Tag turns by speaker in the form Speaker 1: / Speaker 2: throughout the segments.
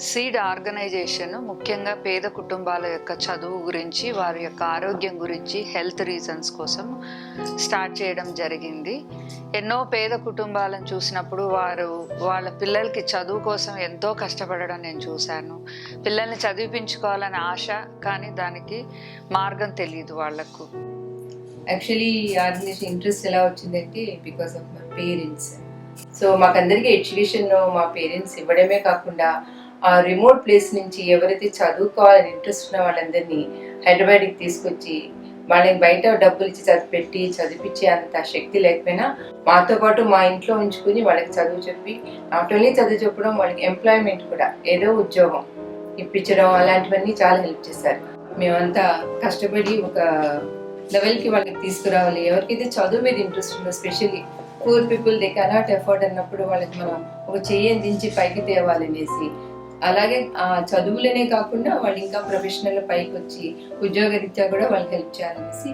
Speaker 1: Seed organisation ముఖ్యంగా పేద కుటుంబాల యొక్క చదువు గురించి, వారి యొక్క ఆరోగ్యం గురించి, హెల్త్ రీజన్స్ కోసం స్టార్ట్ చేయడం జరిగింది. ఎన్నో పేద కుటుంబాలను చూసినప్పుడు వాళ్ళ పిల్లలకి చదువు కోసం ఎంతో కష్టపడడం నేను చూశాను. పిల్లల్ని చదివించుకోవాలని ఆశ, కానీ దానికి మార్గం తెలియదు వాళ్లకు.
Speaker 2: యాక్చువల్లీ ఆర్గనైజేషన్ ఇంట్రెస్ట్ ఎలా వచ్చిందంటే because of my parents. So మాకందరికీ ఎడ్యుకేషన్ మా పేరెంట్స్ ఇవ్వడమే కాకుండా ఆ రిమోట్ ప్లేస్ నుంచి ఎవరైతే చదువుకోవాలని ఇంట్రెస్ట్ ఉన్న వాళ్ళందరినీ హైదరాబాద్కి తీసుకొచ్చి వాళ్ళకి బయట డబ్బులు ఇచ్చి చదివించే అంత శక్తి లేకపోయినా మాతో పాటు మా ఇంట్లో ఉంచుకుని వాళ్ళకి చదువు చెప్పి, నాట్ ఓన్లీ చదువు చెప్పడం, వాళ్ళకి ఎంప్లాయ్మెంట్ కూడా ఏదో ఉద్యోగం ఇప్పించడం అలాంటివన్నీ చాలా హెల్ప్ చేశారు. మేమంతా కష్టపడి ఒక లెవెల్కి వాళ్ళకి తీసుకురావాలి. ఎవరికైతే చదువు మీద ఇంట్రెస్ట్ ఉందో, specially poor people they cannot afford అన్నప్పుడు వాళ్ళకి మనం ఒక చెయ్యి దించి పైకి తేవాలనేసి, అలాగే ఆ చదువులనే కాకుండా వాళ్ళు ఇంకా ప్రొఫెషనల్ పైకి వచ్చి ఉద్యోగరీత్యా కూడా వాళ్ళకి హెల్ప్ చేయాలనేసి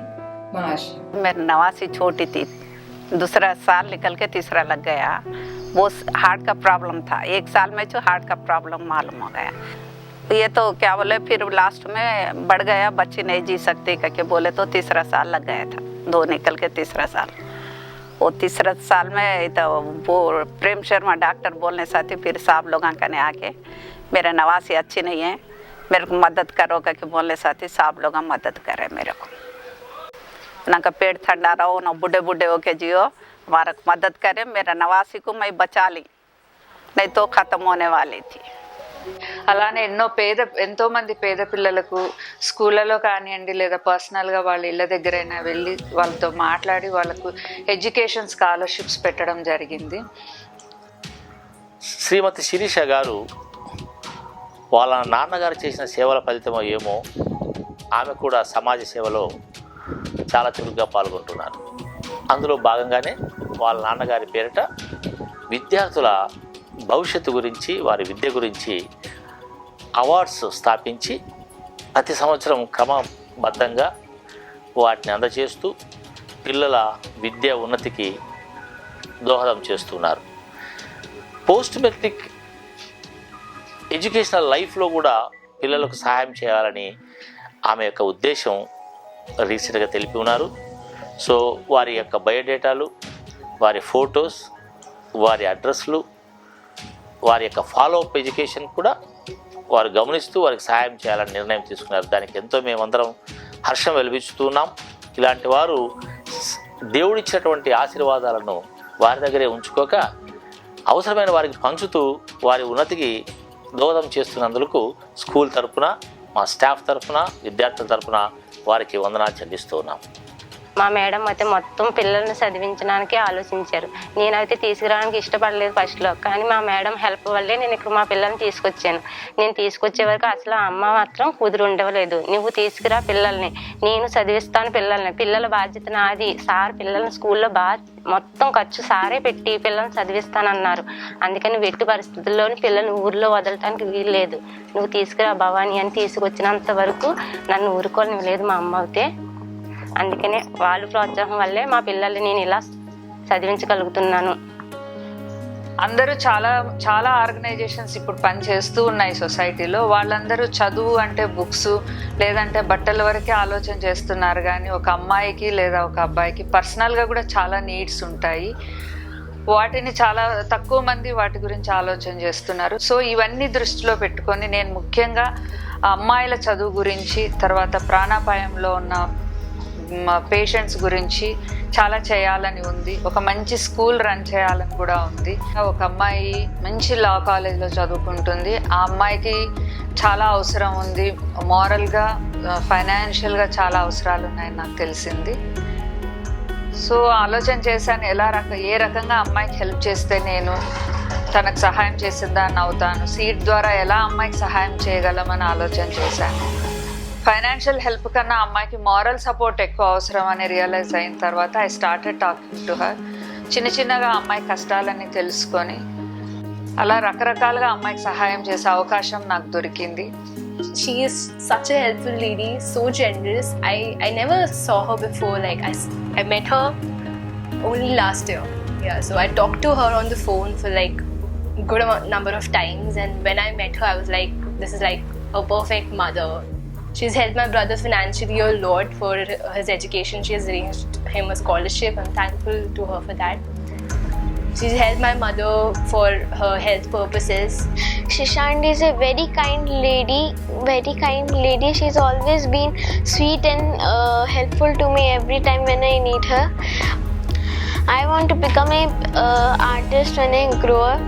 Speaker 2: మా ఆశ.
Speaker 3: मेरी नवासी छोटी थी, दूसरा साल निकल के तीसरा लग गया. वो हार्ट का प्रॉब्लम था. 1 साल में जो हार्ट का प्रॉब्लम मालूम हो गया. ये तो क्या बोले, फिर लास्ट में बढ़ गया, बच्ची नहीं जी सकती करके बोले, तो तीसरा साल लग गया था. 2 निकल के तीसरा साल. वो तीसरा साल में तो वो प्रेम शर्मा डॉक्टर बोलने साथी फिर साहब लोग कने आके मेरा नवासी अच्छी नहीं है, मेरे को मदद करो करके बोलने साथी साहब लोग मदद करे मेरे को. ना का पेट ठंडा रहो, ना बूढ़े बूढ़े होके जियो, हमारा मदद करे. मेरा नवासी को मैं बचा ली, नहीं तो ख़त्म होने वाली थी.
Speaker 1: అలానే ఎంతో మంది పేద పిల్లలకు స్కూళ్ళలో కానివ్వండి, లేదా పర్సనల్గా వాళ్ళ ఇళ్ళ దగ్గరైనా వెళ్ళి వాళ్ళతో మాట్లాడి వాళ్ళకు ఎడ్యుకేషన్ స్కాలర్షిప్స్ పెట్టడం జరిగింది.
Speaker 4: శ్రీమతి శిరీష గారు వాళ్ళ నాన్నగారు చేసిన సేవల ఫలితమో ఏమో, ఆమె కూడా సమాజ సేవలో చాలా చురుగ్గా పాల్గొంటున్నారు. అందులో భాగంగానే వాళ్ళ నాన్నగారి పేరిట విద్యార్థుల భవిష్యత్తు గురించి, వారి విద్య గురించి అవార్డ్స్ స్థాపించి ప్రతి సంవత్సరం క్రమబద్ధంగా వాటిని అందజేస్తూ పిల్లల విద్య ఉన్నతికి దోహదం చేస్తున్నారు. పోస్ట్ మెట్రిక్ ఎడ్యుకేషనల్ లైఫ్లో కూడా పిల్లలకు సహాయం చేయాలని ఆమె యొక్క ఉద్దేశం రీసెంట్గా తెలిపి ఉన్నారు. సో వారి యొక్క బయోడేటాలు, వారి ఫొటోస్, వారి అడ్రస్లు, వారి యొక్క ఫాలోఅప్ ఎడ్యుకేషన్ కూడా వారు గమనిస్తూ వారికి సహాయం చేయాలని నిర్ణయం తీసుకున్నారు. దానికి ఎంతో మేమందరం హర్షం వెలిపిస్తున్నాం. ఇలాంటి వారు దేవుడిచ్చినటువంటి ఆశీర్వాదాలను వారి దగ్గరే ఉంచుకోక అవసరమైన వారికి పంచుతూ వారి ఉన్నతికి దోహదం చేస్తున్నందుకు స్కూల్ తరఫున, మా స్టాఫ్ తరఫున, విద్యార్థుల తరఫున వారికి వందనాలు చెల్లిస్తూ ఉన్నాం.
Speaker 5: మా మేడం అయితే మొత్తం పిల్లల్ని చదివించడానికి ఆలోచించారు. నేనైతే తీసుకురావడానికి ఇష్టపడలేదు ఫస్ట్లో, కానీ మా మేడం హెల్ప్ వల్లే నేను ఇక్కడ మా పిల్లల్ని తీసుకొచ్చాను. నేను తీసుకొచ్చే వరకు అసలు అమ్మ మాత్రం కుదిరి ఉండవలేదు. నువ్వు తీసుకురా పిల్లల్ని, నేను చదివిస్తాను పిల్లల్ని, పిల్లల బాధ్యత నాది, సార్ పిల్లల్ని స్కూల్లో మొత్తం ఖర్చు సారే పెట్టి పిల్లల్ని చదివిస్తానన్నారు. అందుకని వెట్టు పరిస్థితుల్లోని పిల్లల్ని ఊరిలో వదలటానికి వీల్లేదు, నువ్వు తీసుకురా భవాని అని తీసుకొచ్చినంత వరకు నన్ను ఊరుకోనివ్వలేదు మా అమ్మ అయితే. అందుకనే వాళ్ళు ప్రోత్సాహం వల్లే మా పిల్లల్ని నేను ఇలా చదివించగలుగుతున్నాను.
Speaker 1: అందరూ చాలా ఆర్గనైజేషన్స్ ఇప్పుడు పనిచేస్తూ ఉన్నాయి సొసైటీలో. వాళ్ళందరూ చదువు అంటే బుక్స్ లేదంటే బట్టల వరకే ఆలోచన చేస్తున్నారు, కానీ ఒక అమ్మాయికి లేదా ఒక అబ్బాయికి పర్సనల్గా కూడా చాలా నీడ్స్ ఉంటాయి. వాటిని చాలా తక్కువ మంది వాటి గురించి ఆలోచన చేస్తున్నారు. సో ఇవన్నీ దృష్టిలో పెట్టుకొని నేను ముఖ్యంగా అమ్మాయిల చదువు గురించి, తర్వాత ప్రాణాపాయంలో ఉన్న పేషెంట్స్ గురించి చాలా చేయాలని ఉంది. ఒక మంచి స్కూల్ రన్ చేయాలని కూడా ఉంది. ఒక అమ్మాయి మంచి లా కాలేజ్లో చదువుకుంటుంది. ఆ అమ్మాయికి చాలా అవసరం ఉంది, మోరల్గా, ఫైనాన్షియల్గా చాలా అవసరాలు ఉన్నాయని నాకు తెలిసింది. సో ఆలోచన చేశాను, ఏ రకంగా అమ్మాయికి హెల్ప్ చేస్తే నేను తనకు సహాయం చేసిందాన్ని అవుతాను, సీట్ ద్వారా ఎలా అమ్మాయికి సహాయం చేయగలమని ఆలోచన చేశాను. ఫైనాన్షియల్ హెల్ప్ కన్నా అమ్మాయికి మారల్ సపోర్ట్ ఎక్కువ అవసరం అని రియలైజ్ అయిన తర్వాత I started talking to her. చిన్నగా అమ్మాయి కష్టాలన్నీ తెలుసుకొని అలా రకరకాలుగా అమ్మాయికి సహాయం చేసే అవకాశం నాకు దొరికింది.
Speaker 6: She is such a helpful lady, so generous. I never saw her before. Like I met her only last year. Yeah, so I talked to her on the phone for like good number of times, and when I met her I was like, this is like a perfect mother. She's helped my brother financially a lot for his education. She has arranged him a scholarship. I'm thankful to her for that. She's helped my mother for her health purposes.
Speaker 7: Shishant is a very kind lady, She's always been sweet and helpful to me every time when I need her. I want to become a artist when I grow up.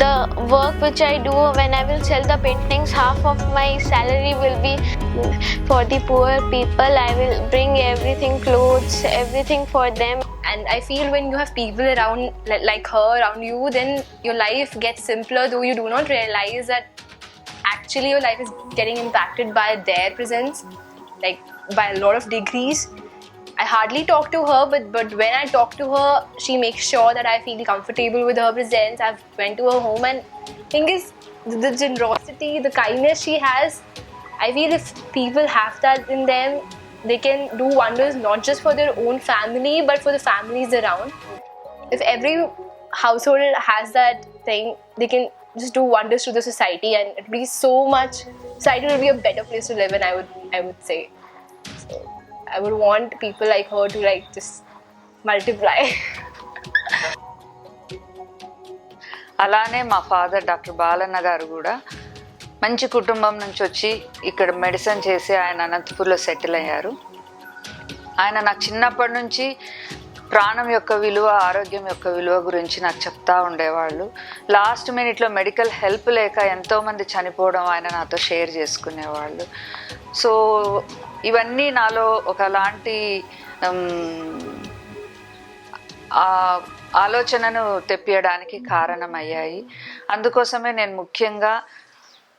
Speaker 7: The work which I do, when I will sell the paintings, half of my salary will be for the poor people. I will bring everything, clothes, everything for them.
Speaker 6: And I feel when you have people around like her around you, then your life gets simpler, though you do not realize that actually your life is getting impacted by their presence, like by a lot of degrees. I hardly talk to her, but when I talk to her, she makes sure that I feel comfortable with her presence. I've went to her home, and thing is, the generosity, the kindness she has, I feel if people have that in them, they can do wonders not just for their own family, but for the families around. If every household has that thing, they can just do wonders to the society, and it'll be so much. Society will be a better place to live in, I would say. So, I would want people like her to like just multiply.
Speaker 1: అలానే మా father doctor Balanna గారు కూడా మంచి కుటుంబం నుంచి వచ్చి ఇక్కడ medicine చేసి ఆయన అనంతపూర్లో సెటిల్ అయ్యారు. ఆయన నాకు చిన్నప్పటి నుంచి ప్రాణం యొక్క విలువ, ఆరోగ్యం యొక్క విలువ గురించి నాకు చెప్తా ఉండేవాళ్ళు. లాస్ట్ మినిట్లో మెడికల్ హెల్ప్ లేక ఎంతోమంది చనిపోవడం ఆయన నాతో షేర్ చేసుకునేవాళ్ళు. సో ఇవన్నీ నాలో ఒకలాంటి ఆలోచనను తెప్పియడానికి కారణమయ్యాయి. అందుకోసమే నేను ముఖ్యంగా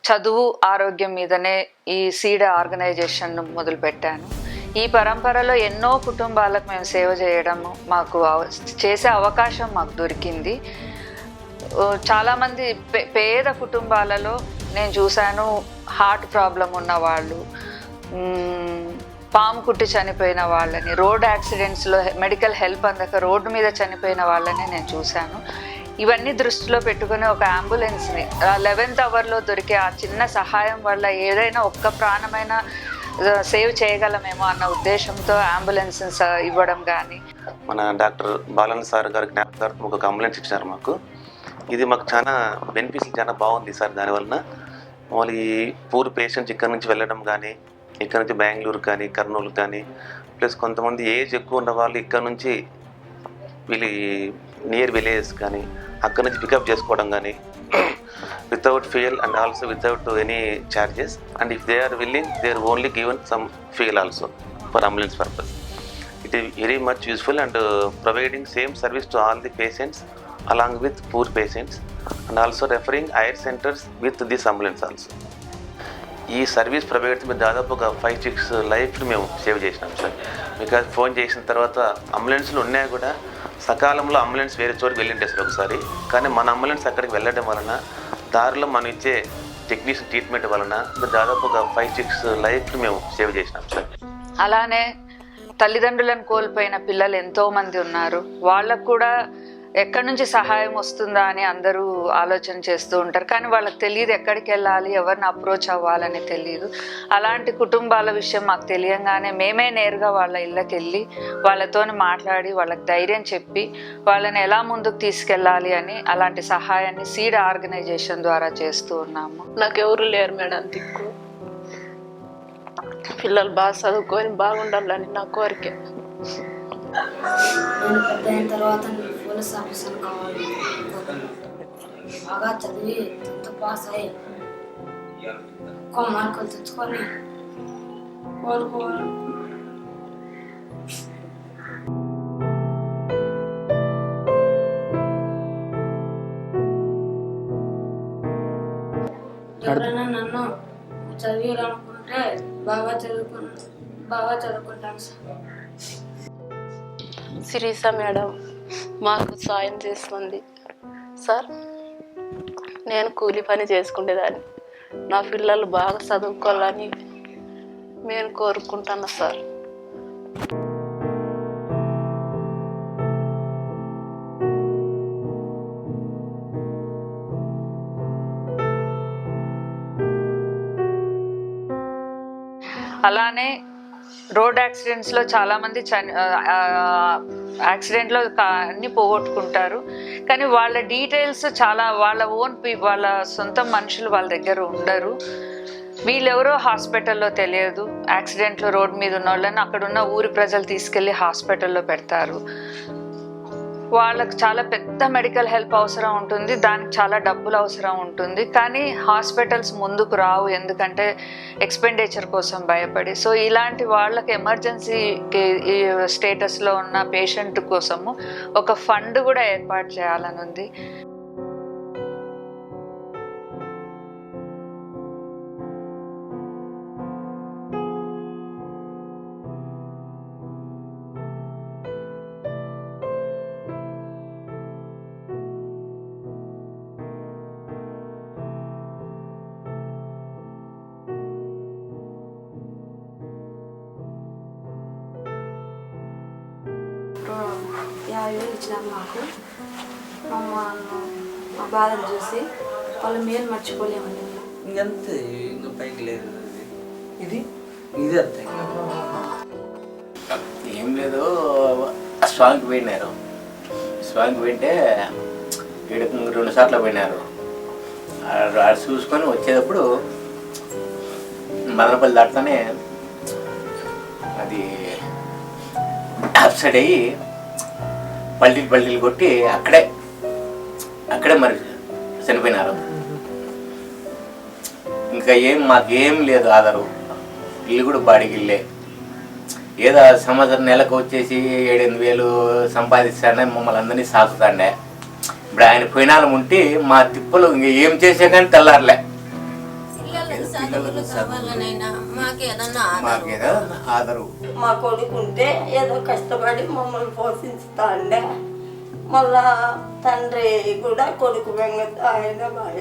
Speaker 1: చదువు, ఆరోగ్యం మీదనే ఈ సీడ్ ఆర్గనైజేషన్ను మొదలుపెట్టాను. ఈ పరంపరలో ఎన్నో కుటుంబాలకు మేము సేవ చేయడము, మాకు చేసే అవకాశం మాకు దొరికింది. చాలామంది పేద కుటుంబాలలో నేను చూశాను, హార్ట్ ప్రాబ్లం ఉన్నవాళ్ళు, పాము కుట్టి చనిపోయిన వాళ్ళని, రోడ్ యాక్సిడెంట్స్లో మెడికల్ హెల్ప్ అందక రోడ్డు మీద చనిపోయిన వాళ్ళని నేను చూశాను. ఇవన్నీ దృష్టిలో పెట్టుకుని ఒక అంబులెన్స్ని 11th అవర్లో దొరికే ఆ చిన్న సహాయం వల్ల ఏదైనా ఒక్క ప్రాణమైన సేవ్ చేయగలమేమో అన్న ఉద్దేశంతో అంబులెన్స్ ఇవ్వడం కానీ.
Speaker 8: మన డాక్టర్ బాలన్ సార్ గారి జ్ఞాపకార్థం ఒక అంబులెన్స్ ఇచ్చారు మాకు. ఇది మాకు చాలా బెనిఫిట్స్ చాలా బాగుంది సార్. దానివలన మళ్ళీ పూర్ పేషెంట్స్ ఇక్కడ నుంచి వెళ్ళడం కానీ, ఇక్కడ నుంచి బెంగళూరు కానీ, కర్నూలు కానీ, ప్లస్ కొంతమంది ఏజ్ ఎక్కువ ఉన్న వాళ్ళు ఇక్కడ నుంచి వీళ్ళు నియర్ విలేజెస్ కానీ అక్కడ నుంచి పికప్ చేసుకోవడం కానీ without fuel and also without any charges, and if they are willing they are only given some fuel also for ambulance purpose. It is very much useful and providing same service to all the patients along with poor patients, and also referring higher centers with this ambulance also. ఈ service provide మేము దాదాపు ఒక 5-6 లైఫ్ని మేము save చేసినాం sir. Because phone చేసిన తర్వాత అంబులెన్స్లు ఉన్నాయి కూడా సకాలంలో అంబులెన్స్ వేరే చోటుకి వెళ్ళింటే సార్ ఒకసారి, కానీ మన అంబులెన్స్ అక్కడికి వెళ్ళడం వలన దారిలో మనం ఇచ్చే టెక్నీషియన్ ట్రీట్మెంట్ వలన దాదాపు ఒక 5-6 లైఫ్ని మేము సేవ్ చేసినాం సార్.
Speaker 1: అలానే తల్లిదండ్రులను కోల్పోయిన పిల్లలు ఎంతోమంది ఉన్నారు. వాళ్ళకు కూడా ఎక్కడి నుంచి సహాయం వస్తుందా అని అందరూ ఆలోచన చేస్తూ ఉంటారు, కానీ వాళ్ళకి తెలియదు ఎక్కడికి వెళ్ళాలి, ఎవరిని అప్రోచ్ అవ్వాలని తెలియదు. అలాంటి కుటుంబాల విషయం మాకు తెలియంగానే మేమే నేరుగా వాళ్ళ ఇళ్ళకి వెళ్ళి వాళ్ళతో మాట్లాడి వాళ్ళకి ధైర్యం చెప్పి వాళ్ళని ఎలా ముందుకు తీసుకెళ్ళాలి అని అలాంటి సహాయాన్ని సీడ్ ఆర్గనైజేషన్ ద్వారా చేస్తూ ఉన్నాము.
Speaker 9: నాకు ఎవరు లేరు మేడం దిక్కు. పిల్లలు బాగా చదువుకొని బాగుండాలని నా కోరిక.
Speaker 10: నేను పెద్ద అయిన తర్వాత పోలీస్ ఆఫీసర్ కావాలి, బాగా చదివి 10th పాస్ అయ్యి ఎక్కువ మార్కులు తెచ్చుకొని కోరుకోవాలి. ఎవరైనా నన్ను చదివాలనుకుంటే బాగా చదువుకుంటాను సార్.
Speaker 9: శిరీష మేడం మాకు సాయం చేస్తుంది సార్. నేను కూలి పని చేసుకునేదాన్ని, నా పిల్లలు బాగా చదువుకోవాలని నేను కోరుకుంటున్నా సార్.
Speaker 1: అలానే రోడ్ యాక్సిడెంట్స్లో చాలామంది యాక్సిడెంట్లో అన్ని పోగొట్టుకుంటారు. కానీ వాళ్ళ డీటెయిల్స్ చాలా వాళ్ళ సొంత మనుషులు వాళ్ళ దగ్గర ఉండరు. వీళ్ళెవరో హాస్పిటల్లో తెలియదు. యాక్సిడెంట్లో రోడ్ మీద ఉన్న వాళ్ళని అక్కడున్న ఊరి ప్రజలు తీసుకెళ్ళి హాస్పిటల్లో పెడతారు. వాళ్ళకి చాలా పెద్ద మెడికల్ హెల్ప్ అవసరం ఉంటుంది, దానికి చాలా డబ్బులు అవసరం ఉంటుంది. కానీ హాస్పిటల్స్ ముందుకు రావు, ఎందుకంటే ఎక్స్పెండిచర్ కోసం భయపడి. సో ఇలాంటి వాళ్ళకి ఎమర్జెన్సీ స్టేటస్లో ఉన్న పేషెంట్ కోసము ఒక ఫండ్ కూడా ఏర్పాటు చేయాలని ఉంది.
Speaker 10: యాభై ఇచ్చినారు మాకు. మా బాధను చూసి వాళ్ళ మేలు మర్చిపోలేమండి.
Speaker 11: ఇంకంతే, ఇంకా పైకి లేదు. ఇది అంతే, ఏం లేదు. స్వామికి పోయినారు. స్వామికి పోయింటే 2 సార్లు పోయినారు. చూసుకొని వచ్చేటప్పుడు మదనపల్లి దాటుతానే అది అప్సైడ్ అయ్యి పల్టీలు కొట్టి అక్కడే మరి చనిపోయినారు. ఇంకా మాకేం లేదు ఆధారు. ఇల్లు కూడా బాడిగిల్లే. ఏదో సంవత్సరం నెలకు వచ్చేసి 7-8 వేలు సంపాదిస్తాడే మమ్మల్ని అందరినీ సాకుతాండే. ఇప్పుడు ఆయన పోయినాలు ఉంటే మా తిప్పలు ఇంక ఏం చేసే కానీ తెల్లారలే. మాకేదో ఆధారు.
Speaker 10: మా కొడుకుంటే ఏదో కష్టపడి మమ్మల్ని పోషించుతా అండే. మళ్ళా తండ్రి కూడా కొడుకు వెంగత ఆయన బాయ.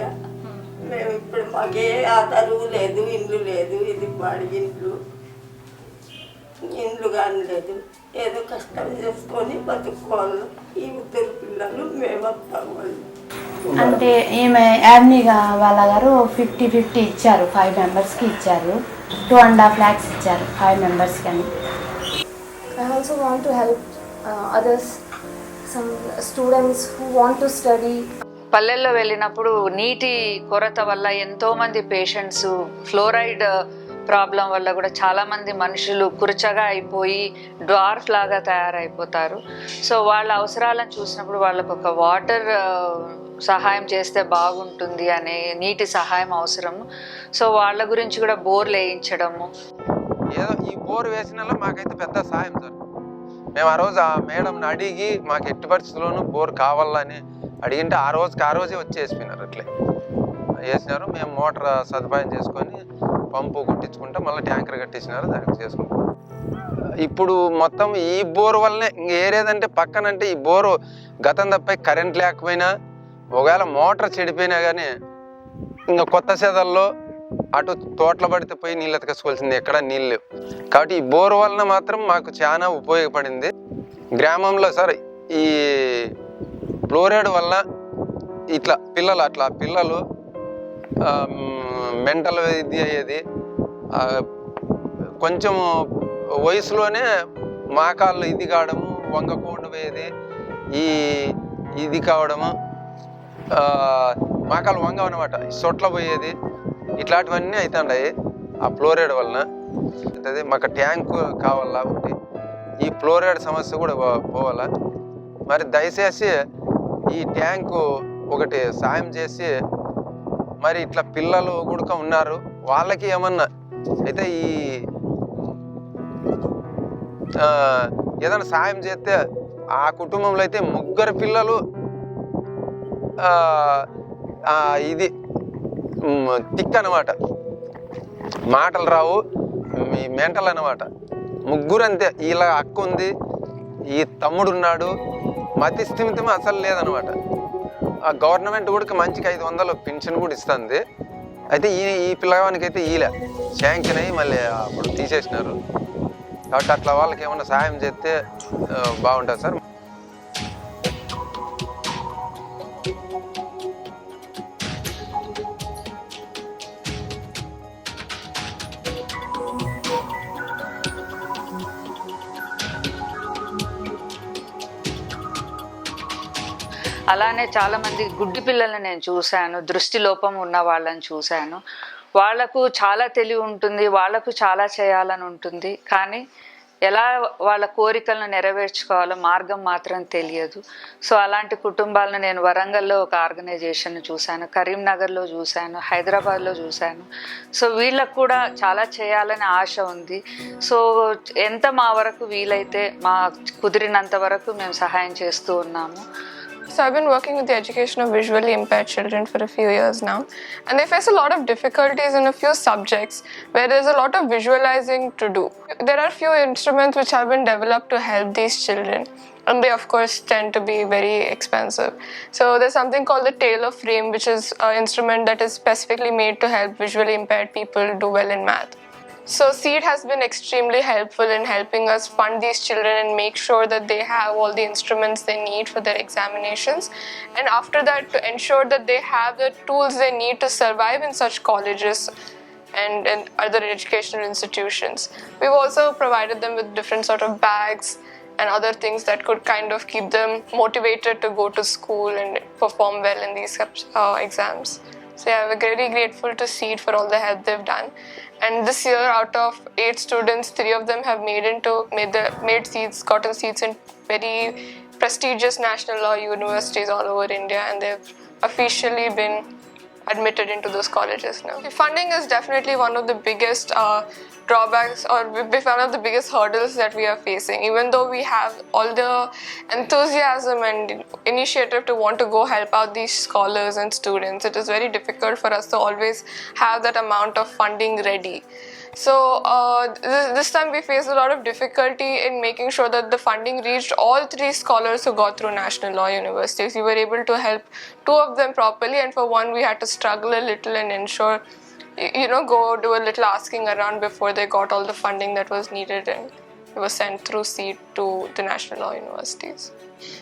Speaker 10: మేము ఇప్పుడు మాకే ఆధారు లేదు, ఇల్లు లేదు. ఇది బాడి ఇండ్లు కానీ లేదు. ఏదో కష్టం చేసుకొని బతుక్కోవాలి. ఈ 2 పిల్లలు మేము వస్తాము.
Speaker 12: అంటే ఈమె యాబ్నిగా వాళ్ళ గారు 50-50 ఇచ్చారు. 5 మెంబర్స్కి ఇచ్చారు. 2.5 lakhs ఇచ్చారు 5 మెంబర్స్కి అని.
Speaker 6: I also want to help others, some students who want to study.
Speaker 1: పల్లెల్లో వెళ్ళినప్పుడు నీటి కొరత వల్ల ఎంతోమంది పేషెంట్స్, ఫ్లోరైడ్ ప్రాబ్లం వల్ల కూడా చాలామంది మనుషులు కురచగా అయిపోయి డ్వార్ఫ్ లాగా తయారైపోతారు. సో వాళ్ళ అవసరాలను చూసినప్పుడు వాళ్ళకు ఒక వాటర్ సహాయం చేస్తే బాగుంటుంది అనే నీటి సహాయం అవసరము. సో వాళ్ళ గురించి కూడా బోర్లు వేయించడము.
Speaker 13: ఏదో ఈ బోర్ వేసిన మాకైతే పెద్ద సాయం సార్. మేము ఆ రోజు ఆ మేడంని అడిగి మాకు ఎట్టి పరిస్థితుల్లోనూ బోర్ కావాలని అడిగింటే ఆ రోజే వచ్చేసిపోయినారు. అట్లే వేసినారు. మేము మోటార్ సదుపాయం చేసుకొని పంపు కొట్టించుకుంటే మళ్ళీ ట్యాంకర్ కట్టించినారు. దానికి చేసుకుంటాం. ఇప్పుడు మొత్తం ఈ బోర్ వల్లనే ఏరేదంటే పక్కనంటే ఈ బోరు గతం తప్పై కరెంట్ లేకపోయినా, ఒకవేళ మోటార్ చెడిపోయినా కానీ ఇంకా కొత్త సేదల్లో అటు తోటలు పడితే పోయి నీళ్ళు ఎతకసుకోవాల్సింది, ఎక్కడ నీళ్ళు లేవు. కాబట్టి ఈ బోర్ వలన మాత్రం మాకు చాలా ఉపయోగపడింది. గ్రామంలో సార్ ఈ ఫ్లోరైడ్ వల్ల పిల్లలు మెంటల్ ఇది అయ్యేది. కొంచెం వయసులోనే మాకాళ్ళు ఇది కావడము, వంగకోండు పోయేది, ఇది కావడము, మాకాళ్ళు వంగ అనమాట, సొట్ల పోయేది, ఇట్లాంటివన్నీ అవుతుంటాయి ఆ ఫ్లోరైడ్ వలన. అదే మాకు ట్యాంకు కావాలా ఒకటి. ఈ ఫ్లోరైడ్ సమస్య కూడా పోవాలా. మరి దయచేసి ఈ ట్యాంకు ఒకటి సాయం చేసి, మరి ఇట్లా పిల్లలు కూడా ఉన్నారు, వాళ్ళకి ఏమన్నా అయితే ఏదైనా సాయం చేస్తే, ఆ కుటుంబంలో అయితే 3 పిల్లలు ఇది తిక్ అనమాట, మాటలు రావు, మెంటల్ అనమాట. 3 అంతే. ఇలా అక్క ఉంది, ఈ తమ్ముడు ఉన్నాడు, మతి స్థిమితం అసలు లేదనమాట. ఆ గవర్నమెంట్ కూడా మంచిగా 500 పెన్షన్ కూడా ఇస్తుంది. అయితే ఈ పిల్లవానికి అయితే ఈలే శాంక్షన్ అయ్యి మళ్ళీ అప్పుడు తీసేసినారు. కాబట్టి అట్లా వాళ్ళకి ఏమన్నా సహాయం చేస్తే బాగుంటుంది సార్.
Speaker 1: అలానే చాలామంది గుడ్డి పిల్లల్ని నేను చూశాను, దృష్టి లోపం ఉన్న వాళ్ళని చూశాను. వాళ్లకు చాలా తెలివి ఉంటుంది, వాళ్లకు చాలా చేయాలని ఉంటుంది, కానీ ఎలా వాళ్ళ కోరికలను నెరవేర్చుకోవాలో మార్గం మాత్రం తెలియదు. సో అలాంటి కుటుంబాలను నేను వరంగల్లో ఒక ఆర్గనైజేషన్ చూశాను, కరీంనగర్లో చూశాను, హైదరాబాద్లో చూశాను. సో వీళ్ళకు కూడా చాలా చేయాలని ఆశ ఉంది. సో ఎంత మా వరకు వీలైతే మా కుదిరినంత వరకు మేము సహాయం చేస్తూ ఉన్నాము.
Speaker 6: So I've been working with the education of visually impaired children for a few years now, and they face a lot of difficulties in a few subjects where there's a lot of visualizing to do. There are few instruments which have been developed to help these children, and they of course tend to be very expensive. So there's something called the Taylor frame, which is an instrument that is specifically made to help visually impaired people do well in math. So SEED has been extremely helpful in helping us fund these children and make sure that they have all the instruments they need for their examinations, and after that to ensure that they have the tools they need to survive in such colleges and other educational institutions. We've also provided them with different sort of bags and other things that could kind of keep them motivated to go to school and perform well in these exams. So yeah, we're very grateful to SEED for all the help they've done. And this year, out of 8 students, 3 of them have gotten seats in very prestigious national law universities all over India, and they've officially been admitted into those colleges now. Funding is definitely one of the biggest drawbacks, or one of the biggest hurdles that we are facing. Even though we have all the enthusiasm and initiative to want to go help out these scholars and students, it is very difficult for us to always have that amount of funding ready. So this time we faced a lot of difficulty in making sure that the funding reached all 3 scholars who got through national law universities. We were able to help 2 of them properly, and for one we had to struggle a little and ensure, go do a little asking around before they got all the funding that was needed, and it was sent through SEED to the national law universities.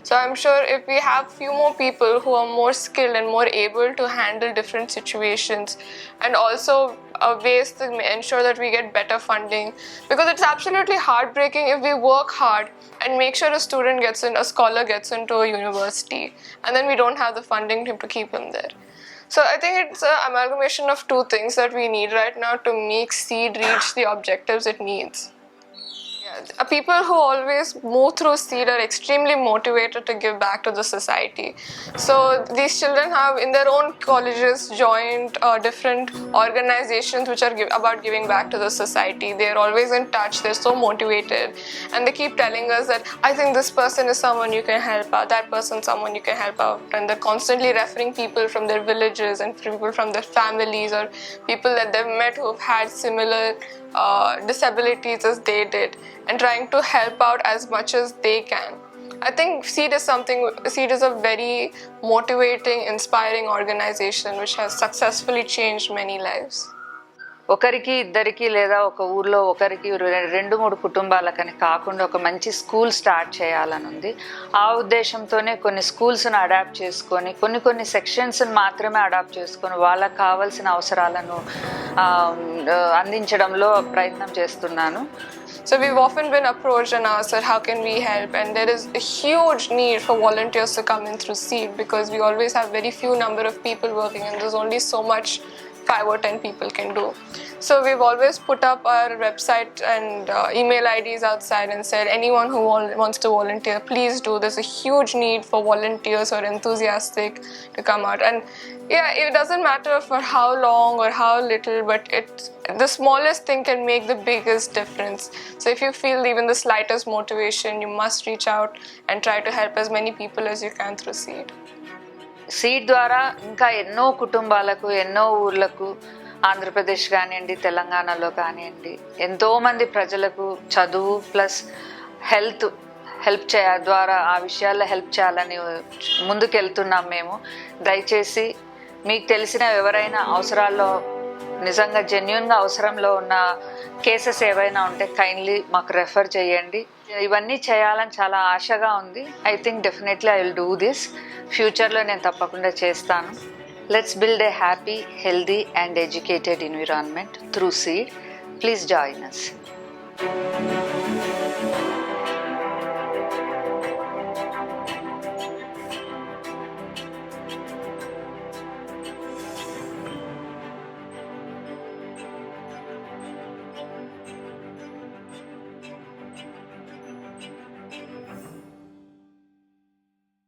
Speaker 6: So I'm sure if we have few more people who are more skilled and more able to handle different situations, and also ways to ensure that we get better funding, because it's absolutely heartbreaking if we work hard and make sure a scholar gets into a university, and then we don't have the funding to keep him there. So I think it's an amalgamation of 2 things that we need right now to make SEED reach the objectives it needs. People who always move through SEED are extremely motivated to give back to the society. So these children have in their own colleges joined different organizations which are about giving back to the society. They're always in touch, they're so motivated, and they keep telling us that I think this person is someone you can help out, that person someone you can help out, and they're constantly referring people from their villages and people from their families or people that they've met who've had similar disabilities as they did, and trying to help out as much as they can. I think SEED is a very motivating, inspiring organization which has successfully changed many lives.
Speaker 1: ఒకరికి ఇద్దరికి లేదా ఒక ఊర్లో ఒకరికి 2-3 కుటుంబాలకని కాకుండా ఒక మంచి school start చేయాలని ఉంది. ఆ ఉద్దేశంతోనే కొన్ని స్కూల్స్ను అడాప్ట్ చేసుకొని కొన్ని సెక్షన్స్ని మాత్రమే అడాప్ట్ చేసుకొని వాళ్ళకు కావాల్సిన అవసరాలను అందించడంలో ప్రయత్నం చేస్తున్నాను.
Speaker 6: So we've often been approached and asked that how can we help, and there is a huge need for volunteers to come in through SEED, because we always have very few number of people working and there's only so much 5 or 10 people can do. So we've always put up our website and email IDs outside and said anyone who wants to volunteer, please do. There's a huge need for volunteers who are enthusiastic to come out. And yeah, it doesn't matter for how long or how little, but the smallest thing can make the biggest difference. So if you feel even the slightest motivation, you must reach out and try to help as many people as you can through SEED.
Speaker 1: SEED ద్వారా ఇంకా ఎన్నో కుటుంబాలకు, ఎన్నో ఊర్లకు, ఆంధ్రప్రదేశ్ కానివ్వండి, తెలంగాణలో కానివ్వండి, ఎంతోమంది ప్రజలకు చదువు ప్లస్ హెల్ప్ ద్వారా ఆ విషయాల్లో హెల్ప్ చేయాలని ముందుకెళ్తున్నాం మేము. దయచేసి మీకు తెలిసిన ఎవరైనా అవసరాల్లో నిజంగా జెన్యూన్గా అవసరంలో ఉన్న కేసెస్ ఏవైనా ఉంటే కైండ్లీ మాకు రెఫర్ చేయండి. ఇవన్నీ చేయాలని చాలా ఆశగా ఉంది. I think definitely I will do this. ఫ్యూచర్లో నేను తప్పకుండా చేస్తాను. Let's build a happy, healthy and educated environment through SEED. Please join us.